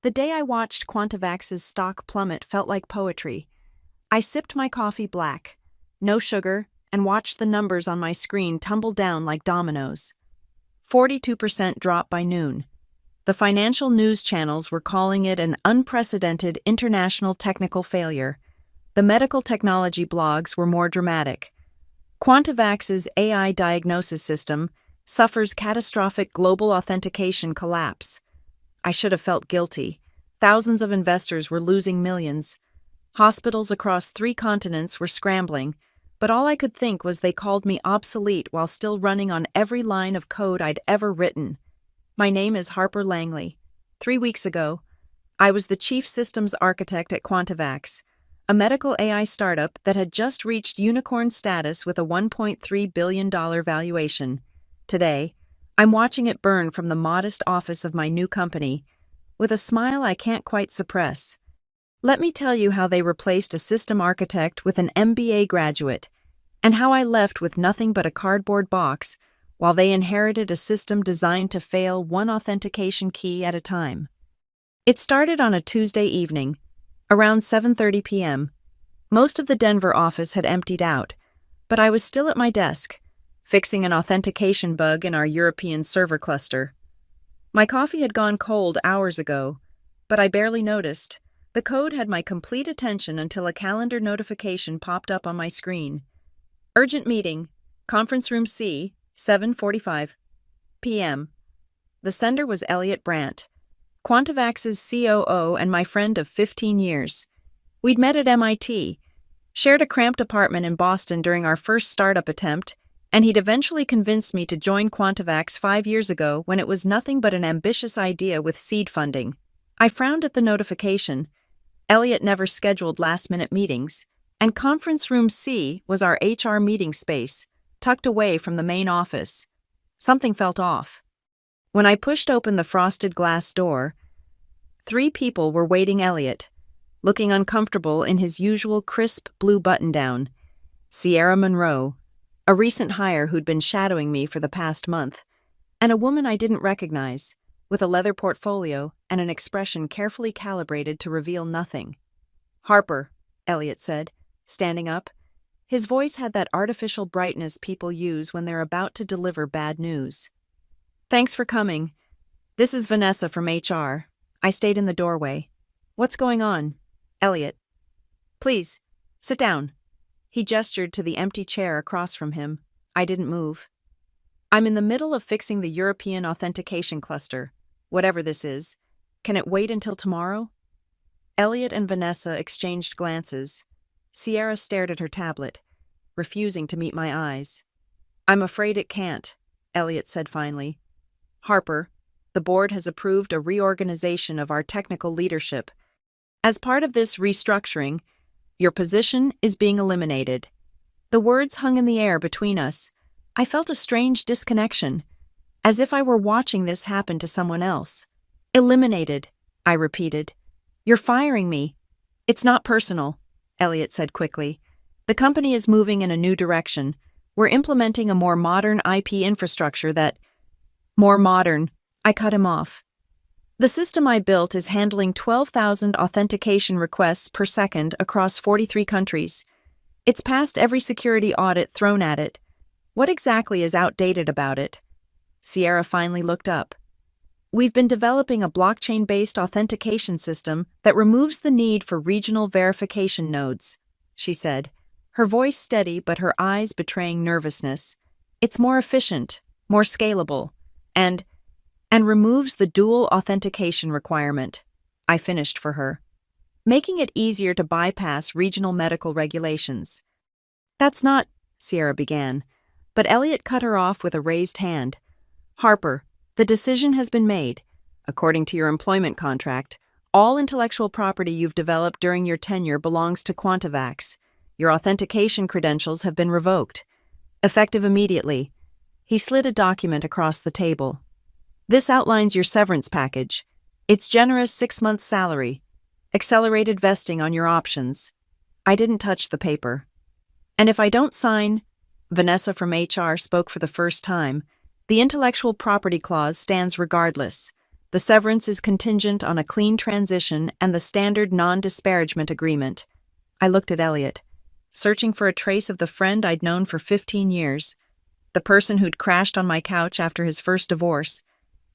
The day I watched Quantavax's stock plummet felt like poetry. I sipped my coffee black, no sugar, and watched the numbers on my screen tumble down like dominoes. 42% drop by noon. The financial news channels were calling it an unprecedented international technical failure. The medical technology blogs were more dramatic. Quantavax's AI diagnosis system suffers catastrophic global authentication collapse. I should have felt guilty. Thousands of investors were losing millions. Hospitals across 3 continents were scrambling, but all I could think was they called me obsolete while still running on every line of code I'd ever written. My name is Harper Langley. 3 weeks ago, I was the chief systems architect at Quantavax, a medical AI startup that had just reached unicorn status with a $1.3 billion valuation. Today, I'm watching it burn from the modest office of my new company, with a smile I can't quite suppress. Let me tell you how they replaced a system architect with an MBA graduate, and how I left with nothing but a cardboard box while they inherited a system designed to fail one authentication key at a time. It started on a Tuesday evening, around 7:30 p.m. Most of the Denver office had emptied out, but I was still at my desk, fixing an authentication bug in our European server cluster. My coffee had gone cold hours ago, but I barely noticed. The code had my complete attention until a calendar notification popped up on my screen. Urgent meeting, conference room C, 7:45 p.m. The sender was Elliot Brandt, Quantavax's COO and my friend of 15 years. We'd met at MIT, shared a cramped apartment in Boston during our first startup attempt, and he'd eventually convinced me to join Quantavax 5 years ago when it was nothing but an ambitious idea with seed funding. I frowned at the notification. Elliot never scheduled last-minute meetings, and Conference Room C was our HR meeting space, tucked away from the main office. Something felt off. When I pushed open the frosted glass door, 3 people were waiting Elliot, looking uncomfortable in his usual crisp blue button-down. Sierra Monroe, a recent hire who'd been shadowing me for the past month, and a woman I didn't recognize, with a leather portfolio and an expression carefully calibrated to reveal nothing. "Harper," Elliot said, standing up. His voice had that artificial brightness people use when they're about to deliver bad news. "Thanks for coming. This is Vanessa from HR. I stayed in the doorway. What's going on?" "Elliot. Please, sit down." He gestured to the empty chair across from him. I didn't move. "I'm in the middle of fixing the European authentication cluster. Whatever this is. Can it wait until tomorrow?" Elliot and Vanessa exchanged glances. Sierra stared at her tablet, refusing to meet my eyes. "I'm afraid it can't," Elliot said finally. "Harper, the board has approved a reorganization of our technical leadership. As part of this restructuring, your position is being eliminated." The words hung in the air between us. I felt a strange disconnection, as if I were watching this happen to someone else. "Eliminated," I repeated. "You're firing me." "It's not personal," Elliot said quickly. "The company is moving in a new direction. We're implementing a more modern IP infrastructure that—" "More modern," I cut him off. "The system I built is handling 12,000 authentication requests per second across 43 countries. It's passed every security audit thrown at it. What exactly is outdated about it?" Sierra finally looked up. "We've been developing a blockchain-based authentication system that removes the need for regional verification nodes," she said, her voice steady but her eyes betraying nervousness. "It's more efficient, more scalable, and removes the dual authentication requirement," I finished for her, "making it easier to bypass regional medical regulations." "That's not," Sierra began, but Elliot cut her off with a raised hand. "Harper, the decision has been made. According to your employment contract, all intellectual property you've developed during your tenure belongs to Quantavax. Your authentication credentials have been revoked. Effective immediately." He slid a document across the table. "This outlines your severance package. It's generous 6-month salary, accelerated vesting on your options." I didn't touch the paper. "And if I don't sign," Vanessa from HR spoke for the first time, "the intellectual property clause stands regardless. The severance is contingent on a clean transition and the standard non-disparagement agreement. I looked at Elliot, searching for a trace of the friend I'd known for 15 years, the person who'd crashed on my couch after his first divorce,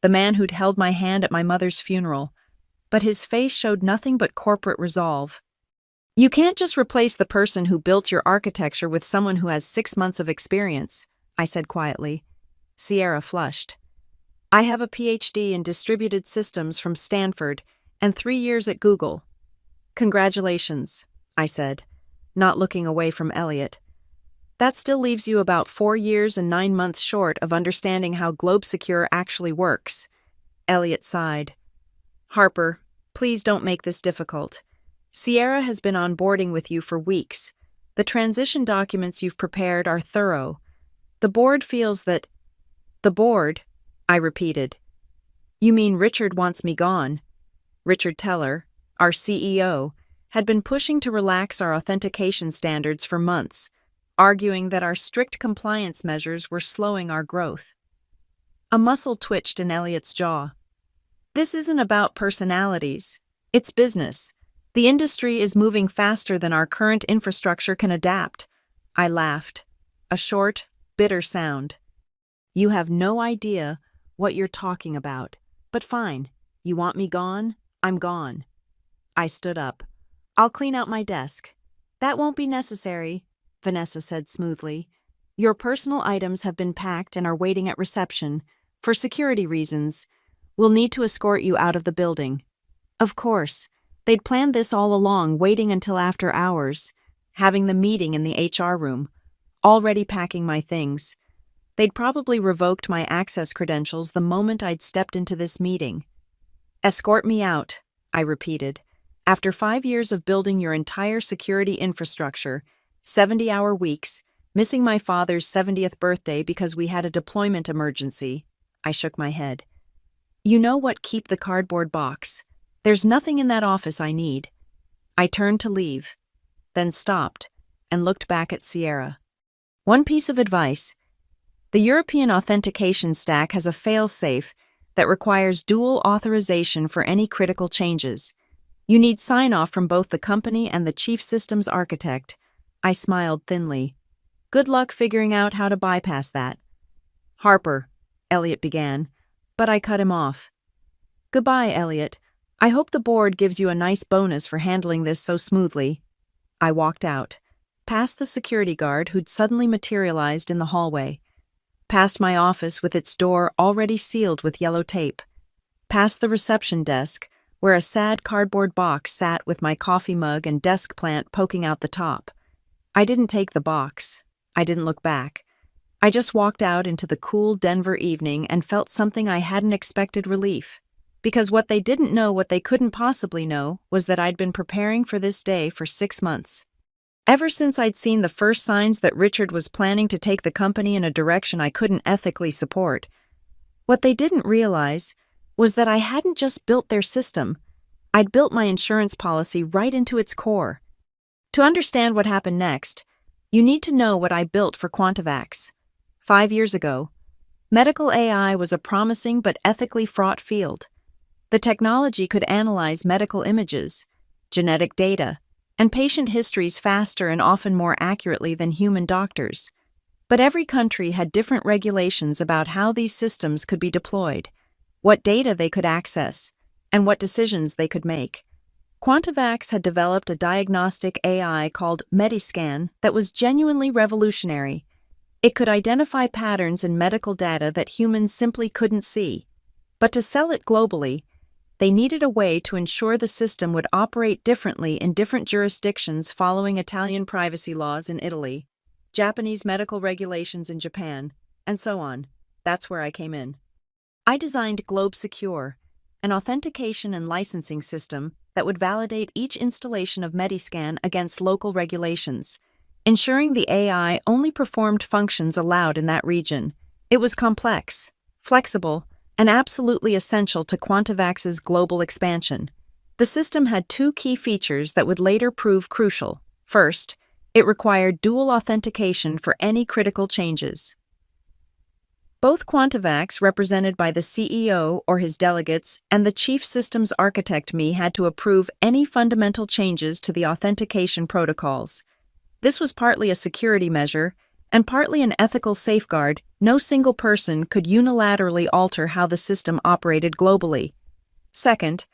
the man who'd held my hand at my mother's funeral, but his face showed nothing but corporate resolve. You can't just replace the person who built your architecture with someone who has 6 months of experience, I said quietly. Sierra flushed. I have a PhD in distributed systems from Stanford and 3 years at Google. Congratulations, I said, not looking away from Elliot. That still leaves you about 4 years and 9 months short of understanding how GlobeSecure actually works. Elliot sighed. Harper, please don't make this difficult. Sierra has been onboarding with you for weeks. The transition documents you've prepared are thorough. The board feels that... The board, I repeated. You mean Richard wants me gone? Richard Teller, our CEO, had been pushing to relax our authentication standards for months, arguing that our strict compliance measures were slowing our growth. A muscle twitched in Elliot's jaw. This isn't about personalities. It's business. The industry is moving faster than our current infrastructure can adapt. I laughed. A short, bitter sound. You have no idea what you're talking about. But fine. You want me gone? I'm gone. I stood up. I'll clean out my desk. That won't be necessary, Vanessa said smoothly. Your personal items have been packed and are waiting at reception. For security reasons, we'll need to escort you out of the building. Of course. They'd planned this all along, waiting until after hours, having the meeting in the HR room, already packing my things. They'd probably revoked my access credentials the moment I'd stepped into this meeting. Escort me out, I repeated. After 5 years of building your entire security infrastructure, 70-hour weeks, missing my father's 70th birthday because we had a deployment emergency, I shook my head. You know what? Keep the cardboard box. There's nothing in that office I need. I turned to leave, then stopped and looked back at Sierra. One piece of advice. The European authentication stack has a fail-safe that requires dual authorization for any critical changes. You need sign-off from both the company and the chief systems architect. I smiled thinly. Good luck figuring out how to bypass that. Harper, Elliot began, but I cut him off. Goodbye, Elliot. I hope the board gives you a nice bonus for handling this so smoothly. I walked out, past the security guard who'd suddenly materialized in the hallway, past my office with its door already sealed with yellow tape, past the reception desk where a sad cardboard box sat with my coffee mug and desk plant poking out the top. I didn't take the box. I didn't look back. I just walked out into the cool Denver evening and felt something I hadn't expected: relief. Because what they didn't know, what they couldn't possibly know, was that I'd been preparing for this day for 6 months. Ever since I'd seen the first signs that Richard was planning to take the company in a direction I couldn't ethically support. What they didn't realize was that I hadn't just built their system, I'd built my insurance policy right into its core. To understand what happened next, you need to know what I built for Quantivax. 5 years ago, medical AI was a promising but ethically fraught field. The technology could analyze medical images, genetic data, and patient histories faster and often more accurately than human doctors. But every country had different regulations about how these systems could be deployed, what data they could access, and what decisions they could make. Quantivax had developed a diagnostic AI called Mediscan that was genuinely revolutionary. It could identify patterns in medical data that humans simply couldn't see. But to sell it globally, they needed a way to ensure the system would operate differently in different jurisdictions, following Italian privacy laws in Italy, Japanese medical regulations in Japan, and so on. That's where I came in. I designed GlobeSecure, an authentication and licensing system that would validate each installation of Mediscan against local regulations, ensuring the AI only performed functions allowed in that region. It was complex, flexible, and absolutely essential to Quantivax's global expansion. The system had 2 key features that would later prove crucial. First, it required dual authentication for any critical changes. Both Quantivacs, represented by the CEO or his delegates, and the chief systems architect me had to approve any fundamental changes to the authentication protocols. This was partly a security measure, and partly an ethical safeguard. No single person could unilaterally alter how the system operated globally. Second,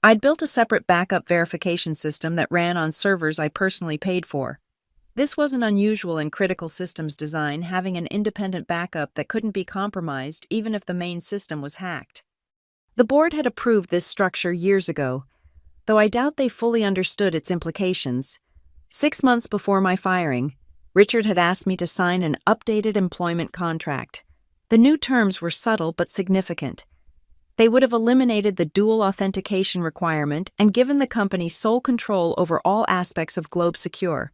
I'd built a separate backup verification system that ran on servers I personally paid for. This wasn't unusual in critical systems design, having an independent backup that couldn't be compromised even if the main system was hacked. The board had approved this structure years ago, though I doubt they fully understood its implications. 6 months before my firing, Richard had asked me to sign an updated employment contract. The new terms were subtle but significant. They would have eliminated the dual authentication requirement and given the company sole control over all aspects of Globe Secure.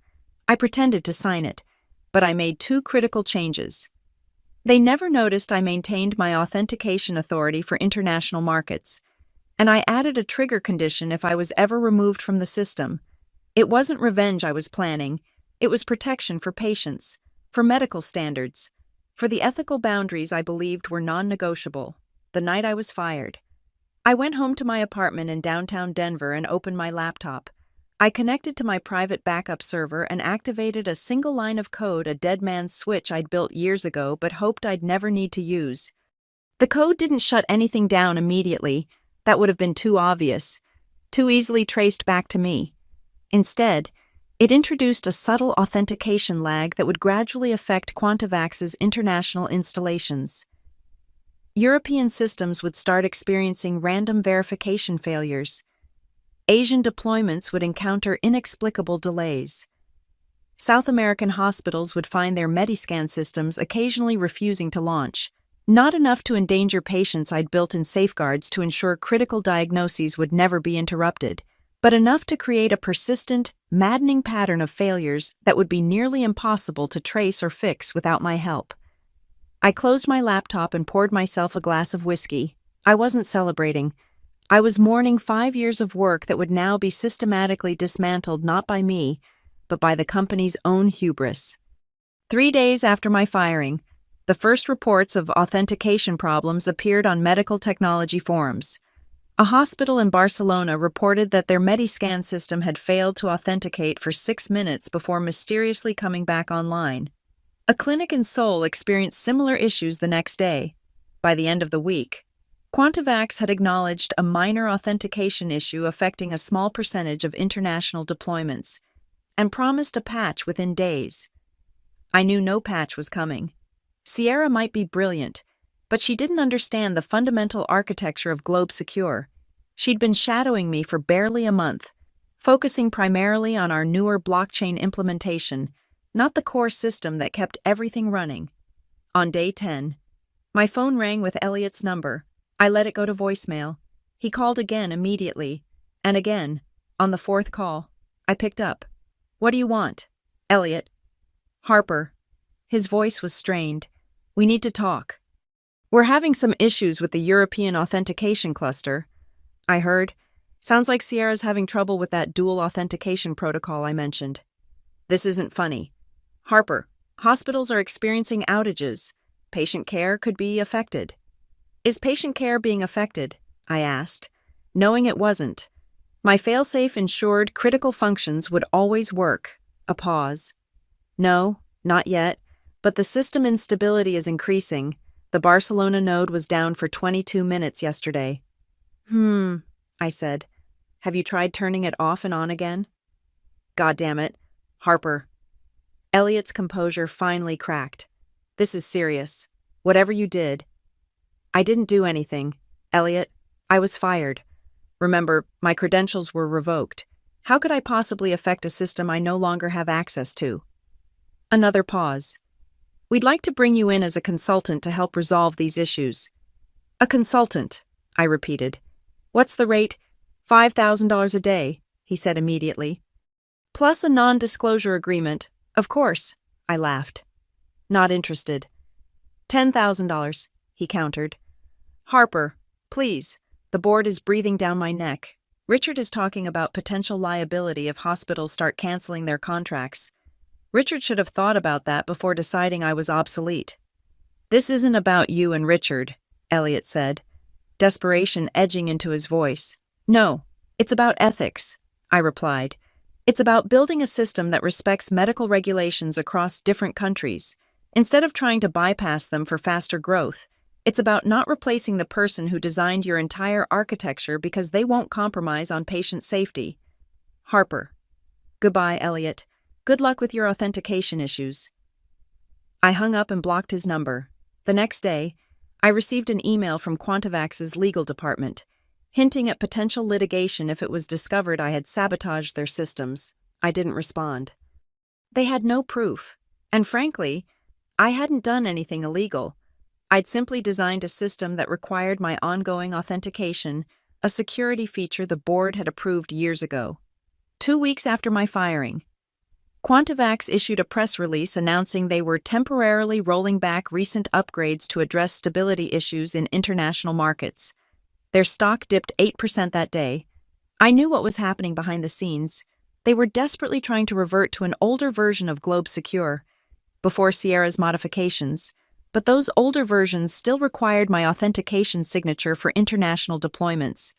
I pretended to sign it, but I made 2 critical changes. They never noticed I maintained my authentication authority for international markets, and I added a trigger condition if I was ever removed from the system. It wasn't revenge I was planning, it was protection for patients, for medical standards, for the ethical boundaries I believed were non-negotiable. The night I was fired, I went home to my apartment in downtown Denver and opened my laptop. I connected to my private backup server and activated a single line of code, a dead man's switch I'd built years ago but hoped I'd never need to use. The code didn't shut anything down immediately. That would have been too obvious, too easily traced back to me. Instead, it introduced a subtle authentication lag that would gradually affect Quantivacs's international installations. European systems would start experiencing random verification failures. Asian deployments would encounter inexplicable delays. South American hospitals would find their Mediscan systems occasionally refusing to launch. Not enough to endanger patients I'd built in safeguards to ensure critical diagnoses would never be interrupted, but enough to create a persistent, maddening pattern of failures that would be nearly impossible to trace or fix without my help. I closed my laptop and poured myself a glass of whiskey. I wasn't celebrating. I was mourning 5 years of work that would now be systematically dismantled not by me, but by the company's own hubris. 3 days after my firing, the first reports of authentication problems appeared on medical technology forums. A hospital in Barcelona reported that their Mediscan system had failed to authenticate for 6 minutes before mysteriously coming back online. A clinic in Seoul experienced similar issues the next day. By the end of the week, Quantivacs had acknowledged a minor authentication issue affecting a small percentage of international deployments, and promised a patch within days. I knew no patch was coming. Sierra might be brilliant, but she didn't understand the fundamental architecture of Globe Secure. She'd been shadowing me for barely a month, focusing primarily on our newer blockchain implementation, not the core system that kept everything running. On day 10, my phone rang with Elliot's number. I let it go to voicemail. He called again immediately, and again. On the 4th call, I picked up. "What do you want?" "Elliot." "Harper." His voice was strained. "We need to talk. We're having some issues with the European authentication cluster. I heard. Sounds like Sierra's having trouble with that dual authentication protocol I mentioned." "This isn't funny." "Harper, hospitals are experiencing outages. Patient care could be affected." "Is patient care being affected?" I asked, knowing it wasn't. My failsafe ensured critical functions would always work. A pause. "No, not yet, but the system instability is increasing. The Barcelona node was down for 22 minutes yesterday." I said. "Have you tried turning it off and on again?" "God damn it. Harper." Elliot's composure finally cracked. "This is serious. Whatever you did." "I didn't do anything, Elliot. I was fired. Remember, my credentials were revoked. How could I possibly affect a system I no longer have access to?" Another pause. "We'd like to bring you in as a consultant to help resolve these issues." "A consultant," I repeated. "What's the rate?" $5,000 a day, he said immediately. "Plus a non-disclosure agreement, of course," I laughed. "Not interested." $10,000, he countered. "Harper, please, the board is breathing down my neck. Richard is talking about potential liability if hospitals start canceling their contracts. Richard should have thought about that before deciding I was obsolete." "This isn't about you and Richard," Elliot said, desperation edging into his voice. "No, it's about ethics," I replied. "It's about building a system that respects medical regulations across different countries. Instead of trying to bypass them for faster growth, it's about not replacing the person who designed your entire architecture because they won't compromise on patient safety." Harper. "Goodbye, Elliot. Good luck with your authentication issues." I hung up and blocked his number. The next day, I received an email from Quantavax's legal department, hinting at potential litigation if it was discovered I had sabotaged their systems. I didn't respond. They had no proof, and frankly, I hadn't done anything illegal. I'd simply designed a system that required my ongoing authentication, a security feature the board had approved years ago. 2 weeks after my firing, Quantavax issued a press release announcing they were temporarily rolling back recent upgrades to address stability issues in international markets. Their stock dipped 8% that day. I knew what was happening behind the scenes. They were desperately trying to revert to an older version of Globe Secure, before Sierra's modifications, but those older versions still required my authentication signature for international deployments.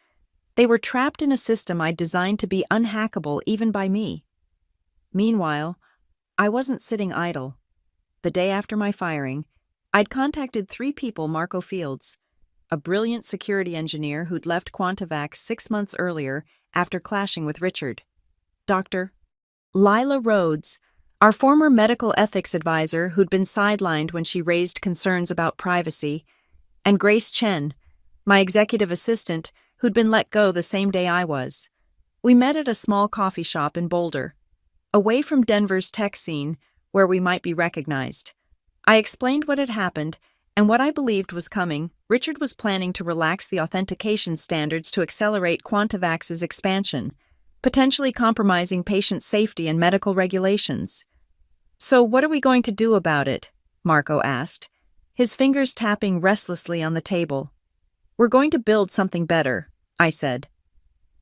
They were trapped in a system I'd designed to be unhackable even by me. Meanwhile, I wasn't sitting idle. The day after my firing, I'd contacted 3 people: Marco Fields, a brilliant security engineer who'd left Quantavax 6 months earlier after clashing with Richard; Dr. Lila Rhodes, our former medical ethics advisor who'd been sidelined when she raised concerns about privacy; and Grace Chen, my executive assistant who'd been let go the same day I was. We met at a small coffee shop in Boulder, away from Denver's tech scene, where we might be recognized. I explained what had happened and what I believed was coming. Richard was planning to relax the authentication standards to accelerate Quantavax's expansion, potentially compromising patient safety and medical regulations. "So what are we going to do about it?" Marco asked, his fingers tapping restlessly on the table. "We're going to build something better," I said.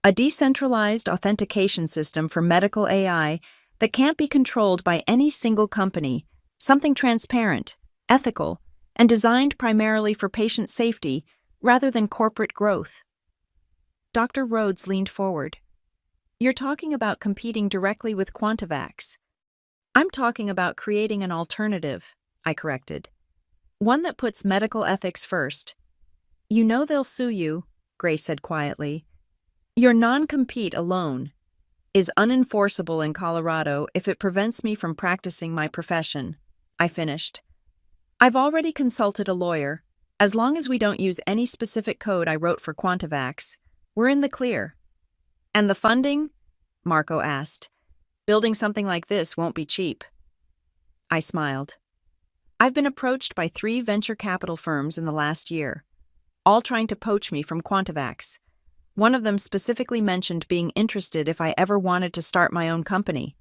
"A decentralized authentication system for medical AI that can't be controlled by any single company, something transparent, ethical, and designed primarily for patient safety rather than corporate growth." Dr. Rhodes leaned forward. "You're talking about competing directly with Quantavax." "I'm talking about creating an alternative," I corrected. "One that puts medical ethics first." "You know they'll sue you," Grace said quietly. "Your non-compete alone is unenforceable in Colorado if it prevents me from practicing my profession," I finished. "I've already consulted a lawyer. As long as we don't use any specific code I wrote for Quantavax, we're in the clear." "And the funding?" Marco asked. "Building something like this won't be cheap." I smiled. "I've been approached by 3 venture capital firms in the last year, all trying to poach me from Quantavax. One of them specifically mentioned being interested if I ever wanted to start my own company."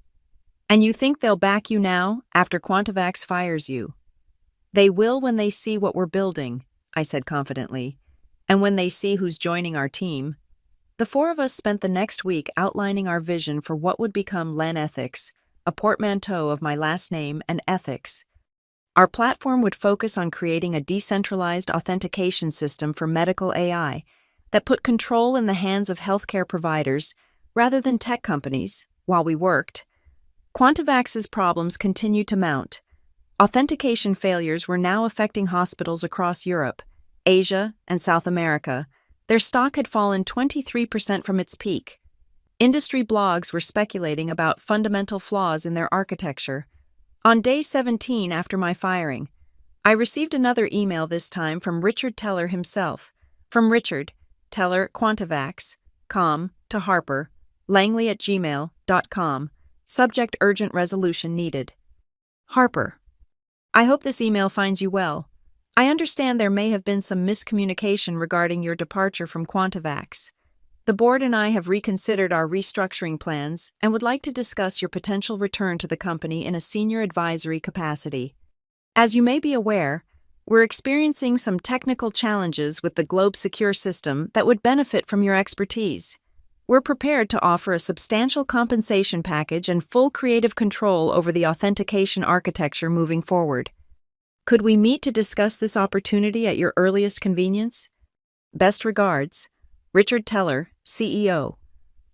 "And you think they'll back you now, after Quantavax fires you?" "They will when they see what we're building," I said confidently, "and when they see who's joining our team." The 4 of us spent the next week outlining our vision for what would become Len Ethics, a portmanteau of my last name and ethics. Our platform would focus on creating a decentralized authentication system for medical AI that put control in the hands of healthcare providers rather than tech companies while we worked. Quantavax's problems continued to mount. Authentication failures were now affecting hospitals across Europe, Asia, and South America. Their stock had fallen 23% from its peak. Industry blogs were speculating about fundamental flaws in their architecture. On day 17 after my firing, I received another email, this time from Richard Teller himself. From Richard, Teller, Quantavax, com, to Harper, langley@gmail.com. Subject: urgent resolution needed. Harper, I hope this email finds you well. I understand there may have been some miscommunication regarding your departure from Quantavax. The board and I have reconsidered our restructuring plans and would like to discuss your potential return to the company in a senior advisory capacity. As you may be aware, we're experiencing some technical challenges with the Globe Secure system that would benefit from your expertise. We're prepared to offer a substantial compensation package and full creative control over the authentication architecture moving forward. Could we meet to discuss this opportunity at your earliest convenience? Best regards, Richard Teller, CEO,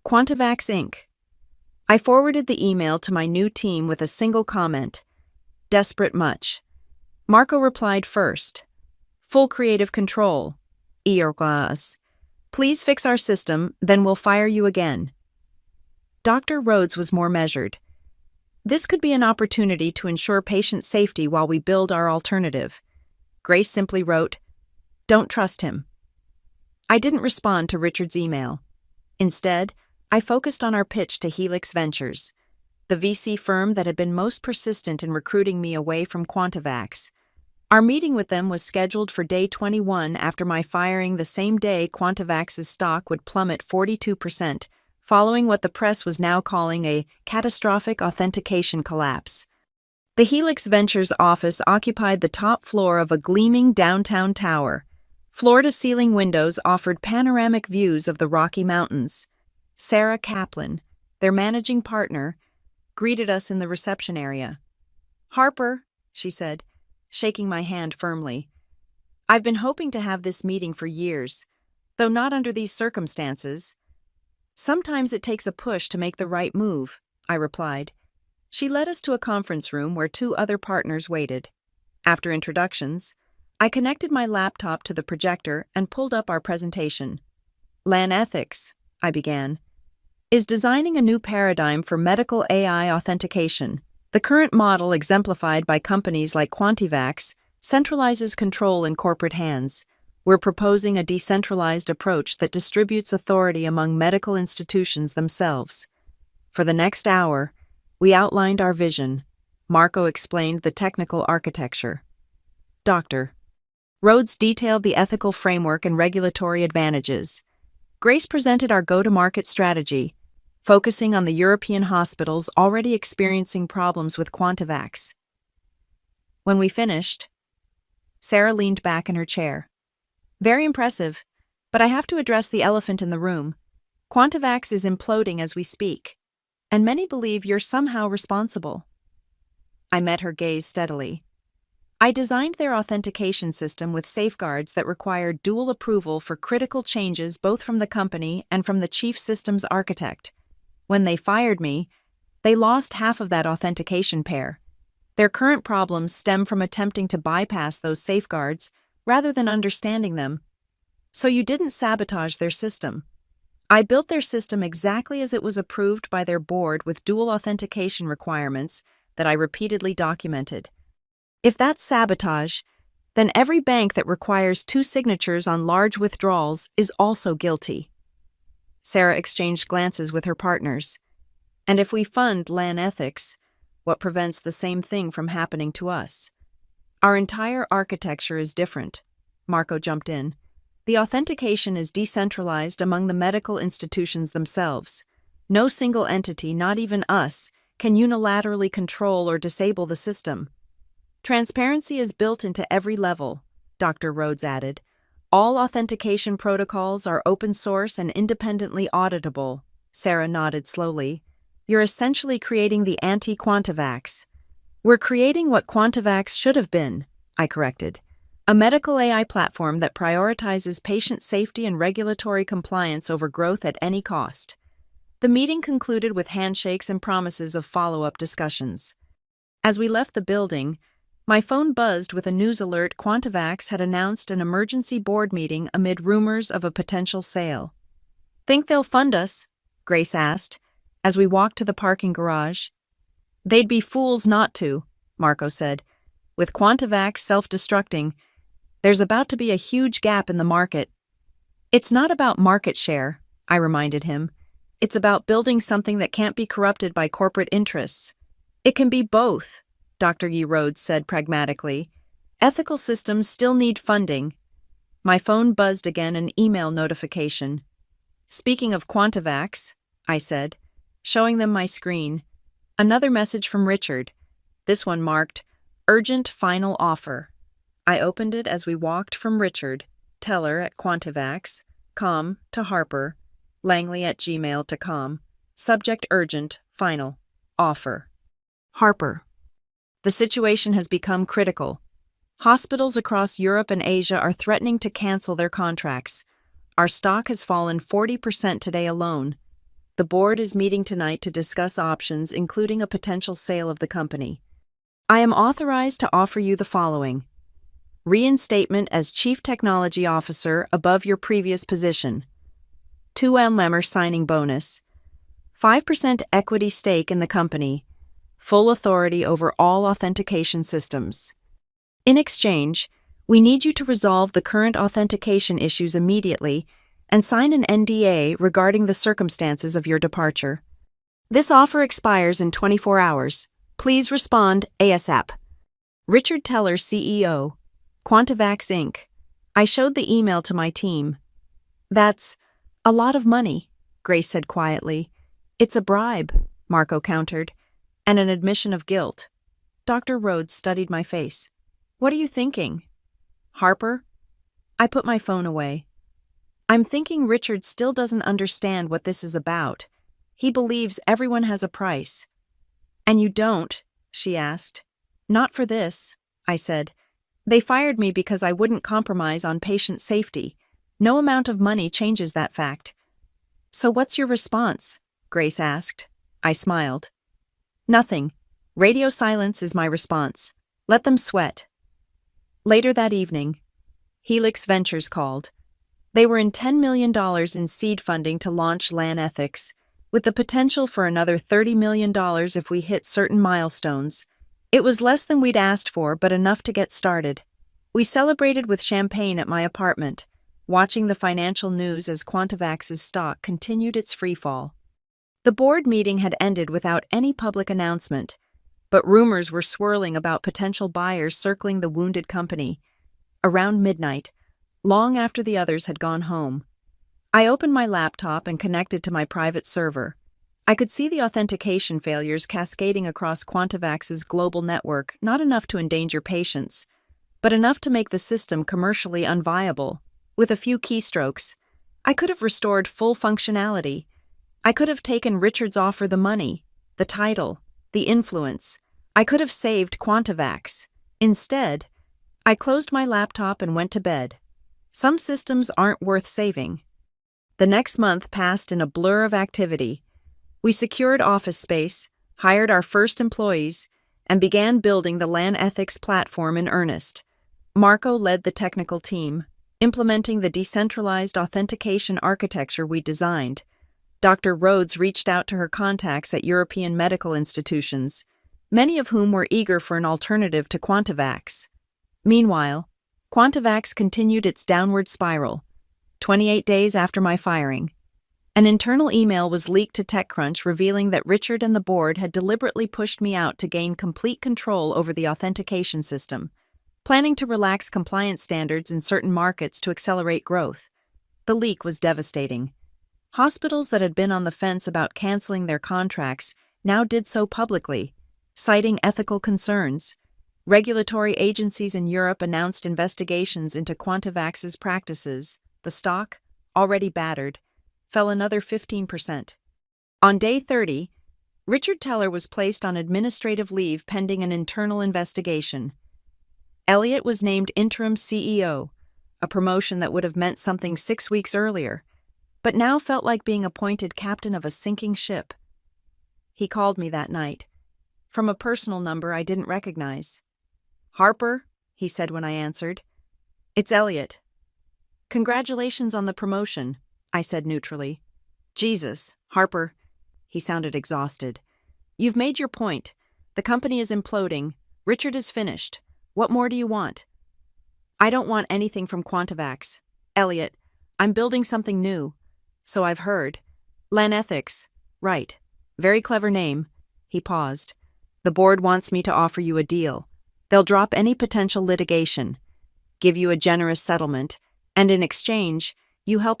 Quantavax Inc. I forwarded the email to my new team with a single comment. Desperate much. Marco replied first. Full creative control. Iorgas. Please fix our system, then we'll fire you again. Dr. Rhodes was more measured. This could be an opportunity to ensure patient safety while we build our alternative. Grace simply wrote, "Don't trust him." I didn't respond to Richard's email. Instead, I focused on our pitch to Helix Ventures, the VC firm that had been most persistent in recruiting me away from Quantavax. Our meeting with them was scheduled for day 21 after my firing the same day Quantavax's stock would plummet 42%, following what the press was now calling a catastrophic authentication collapse. The Helix Ventures office occupied the top floor of a gleaming downtown tower. Floor-to-ceiling windows offered panoramic views of the Rocky Mountains. Sarah Kaplan, their managing partner, greeted us in the reception area. "Harper," she said, shaking my hand firmly. "I've been hoping to have this meeting for years, though not under these circumstances." "Sometimes it takes a push to make the right move," I replied. She led us to a conference room where 2 other partners waited. After introductions, I connected my laptop to the projector and pulled up our presentation. "LAN Ethics," I began, "is designing a new paradigm for medical AI authentication. The current model, exemplified by companies like Quantavax, centralizes control in corporate hands. We're proposing a decentralized approach that distributes authority among medical institutions themselves." For the next hour, we outlined our vision. Marco explained the technical architecture. Dr. Rhodes detailed the ethical framework and regulatory advantages. Grace presented our go-to-market strategy, focusing on the European hospitals already experiencing problems with Quantavax. When we finished, Sarah leaned back in her chair. "Very impressive, but I have to address the elephant in the room. Quantavax is imploding as we speak, and many believe you're somehow responsible." I met her gaze steadily. "I designed their authentication system with safeguards that require dual approval for critical changes both from the company and from the chief systems architect. When they fired me, they lost half of that authentication pair. Their current problems stem from attempting to bypass those safeguards rather than understanding them. So you didn't sabotage their system. I built their system exactly as it was approved by their board with dual authentication requirements that I repeatedly documented. If that's sabotage, then every bank that requires 2 signatures on large withdrawals is also guilty." Sarah exchanged glances with her partners. "And if we fund LAN Ethics, what prevents the same thing from happening to us?" "Our entire architecture is different," Marco jumped in. "The authentication is decentralized among the medical institutions themselves. No single entity, not even us, can unilaterally control or disable the system. Transparency is built into every level," Dr. Rhodes added. "All authentication protocols are open source and independently auditable." Sarah nodded slowly. "You're essentially creating the anti-Quantavax." "We're creating what Quantavax should have been," I corrected. "A medical AI platform that prioritizes patient safety and regulatory compliance over growth at any cost." The meeting concluded with handshakes and promises of follow-up discussions. As we left the building, my phone buzzed with a news alert. Quantavax had announced an emergency board meeting amid rumors of a potential sale. "Think they'll fund us?" Grace asked, as we walked to the parking garage. "They'd be fools not to," Marco said. "With Quantavax self-destructing, there's about to be a huge gap in the market." "It's not about market share," I reminded him. "It's about building something that can't be corrupted by corporate interests." "It can be both," Dr. E. Rhodes said pragmatically. "Ethical systems still need funding." My phone buzzed again, an email notification. "Speaking of Quantavax," I said, showing them my screen. Another message from Richard. This one marked, "Urgent final offer." I opened it as we walked from Richard, Teller at Quantavax, com to Harper, langley@gmail.com, subject urgent, final, offer. Harper. "The situation has become critical. Hospitals across Europe and Asia are threatening to cancel their contracts. Our stock has fallen 40% today alone. The board is meeting tonight to discuss options, including a potential sale of the company. I am authorized to offer you the following: reinstatement as Chief Technology Officer above your previous position, 2M Lemmer signing bonus, 5% equity stake in the company, full authority over all authentication systems. In exchange, we need you to resolve the current authentication issues immediately and sign an NDA regarding the circumstances of your departure. This offer expires in 24 hours. Please respond ASAP. Richard Teller, CEO, Quantavax Inc. I showed the email to my team. That's a lot of money, Grace said quietly. It's a bribe, Marco countered, and an admission of guilt. Dr. Rhodes studied my face. What are you thinking? Harper? I put my phone away. I'm thinking Richard still doesn't understand what this is about. He believes everyone has a price. And you don't? She asked. Not for this, I said. They fired me because I wouldn't compromise on patient safety. No amount of money changes that fact. So what's your response? Grace asked. I smiled. Nothing. Radio silence is my response. Let them sweat. Later that evening, Helix Ventures called. They were in $10 million in seed funding to launch LAN Ethics, with the potential for another $30 million if we hit certain milestones. It was less than we'd asked for, but enough to get started. We celebrated with champagne at my apartment, watching the financial news as Quantavax's stock continued its freefall. The board meeting had ended without any public announcement, but rumors were swirling about potential buyers circling the wounded company. Around midnight, long after the others had gone home, I opened my laptop and connected to my private server. I could see the authentication failures cascading across Quantavax's global network, not enough to endanger patients, but enough to make the system commercially unviable. With a few keystrokes, I could have restored full functionality. I could have taken Richard's offer, the money, the title, the influence. I could have saved Quantavax. Instead, I closed my laptop and went to bed. Some systems aren't worth saving. The next month passed in a blur of activity. We secured office space, hired our first employees, and began building the LAN Ethics platform in earnest. Marco led the technical team, implementing the decentralized authentication architecture we designed. Dr. Rhodes reached out to her contacts at European medical institutions, many of whom were eager for an alternative to Quantavax. Meanwhile, Quantavax continued its downward spiral. 28 days after my firing, an internal email was leaked to TechCrunch revealing that Richard and the board had deliberately pushed me out to gain complete control over the authentication system, planning to relax compliance standards in certain markets to accelerate growth. The leak was devastating. Hospitals that had been on the fence about canceling their contracts now did so publicly, citing ethical concerns. Regulatory agencies in Europe announced investigations into Quantavax's practices. The stock, already battered, fell another 15%. On day 30, Richard Teller was placed on administrative leave pending an internal investigation. Elliot was named interim CEO, a promotion that would have meant something 6 weeks earlier, but now felt like being appointed captain of a sinking ship. He called me that night, from a personal number I didn't recognize. "Harper," he said when I answered. "It's Elliot." "Congratulations on the promotion," I said neutrally. "Jesus, Harper," he sounded exhausted. "You've made your point. The company is imploding. Richard is finished. What more do you want?" "I don't want anything from Quantavax. Elliot, I'm building something new. So I've heard. LAN Ethics. Right. Very clever name." He paused. "The board wants me to offer you a deal. They'll drop any potential litigation, give you a generous settlement, and in exchange, you help us